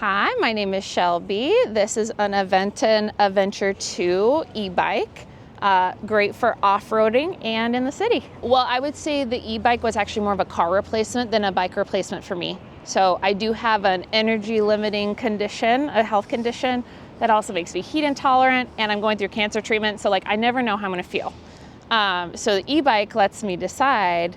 Hi, my name is Shelby. This is an Aventon Adventure 2 e-bike. Great for off-roading and in the city. Well, I would say the e-bike was actually more of a car replacement than a bike replacement for me. So I do have an energy limiting condition, a health condition that also makes me heat intolerant, and I'm going through cancer treatment. So I never know how I'm gonna feel. So the e-bike lets me decide,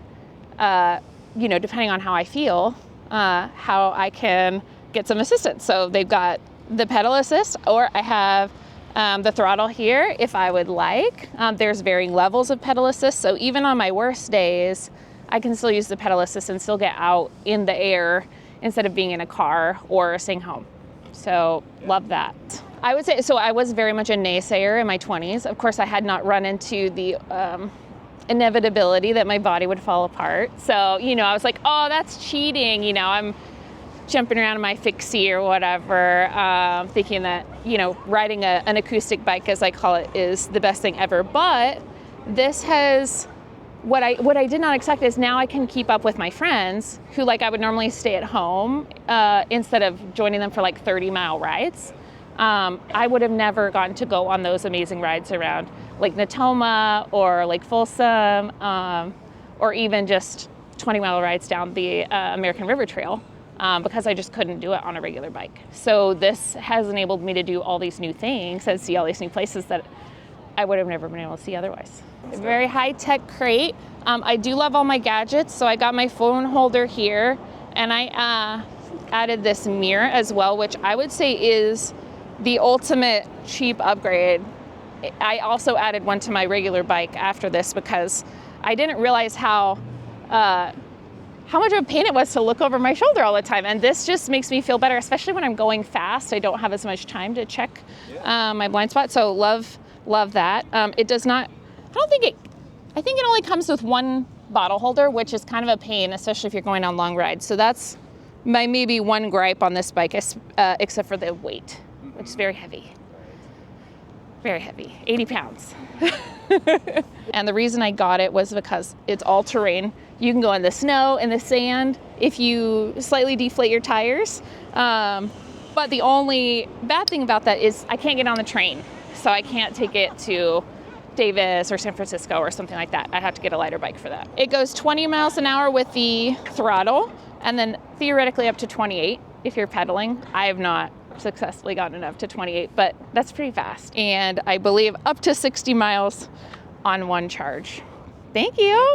depending on how I feel, how I can get some assistance. So they've got the pedal assist, or I have the throttle here if I would like. There's varying levels of pedal assist. So even on my worst days, I can still use the pedal assist and still get out in the air instead of being in a car or staying home. So love that. I would say, so I was very much a naysayer in my 20s. Of course, I had not run into the inevitability that my body would fall apart. So, I was like, oh, that's cheating. I'm jumping around in my fixie or whatever, thinking that, riding an acoustic bike, as I call it, is the best thing ever. But this has, what I did not expect is now I can keep up with my friends who I would normally stay at home instead of joining them for 30-mile rides. I would have never gotten to go on those amazing rides around Lake Natoma or Lake Folsom, or even just 20-mile rides down the American River Trail. Because I just couldn't do it on a regular bike. So this has enabled me to do all these new things and see all these new places that I would have never been able to see otherwise. A very high-tech crate. I do love all my gadgets, so I got my phone holder here, and I added this mirror as well, which I would say is the ultimate cheap upgrade. I also added one to my regular bike after this because I didn't realize how much of a pain it was to look over my shoulder all the time. And this just makes me feel better, especially when I'm going fast. I don't have as much time to check my blind spot. So love that. It does not, I think it only comes with one bottle holder, which is kind of a pain, especially if you're going on long rides. So that's my maybe one gripe on this bike, except for the weight, which is very heavy. Very heavy, 80 pounds. And the reason I got it was because it's all terrain. You can go in the snow and the sand if you slightly deflate your tires. But the only bad thing about that is I can't get on the train. So I can't take it to Davis or San Francisco or something like that. I have to get a lighter bike for that. It goes 20 miles an hour with the throttle, and then theoretically up to 28 if you're pedaling. I have not successfully gotten it up to 28, but that's pretty fast. And I believe up to 60 miles on one charge. Thank you.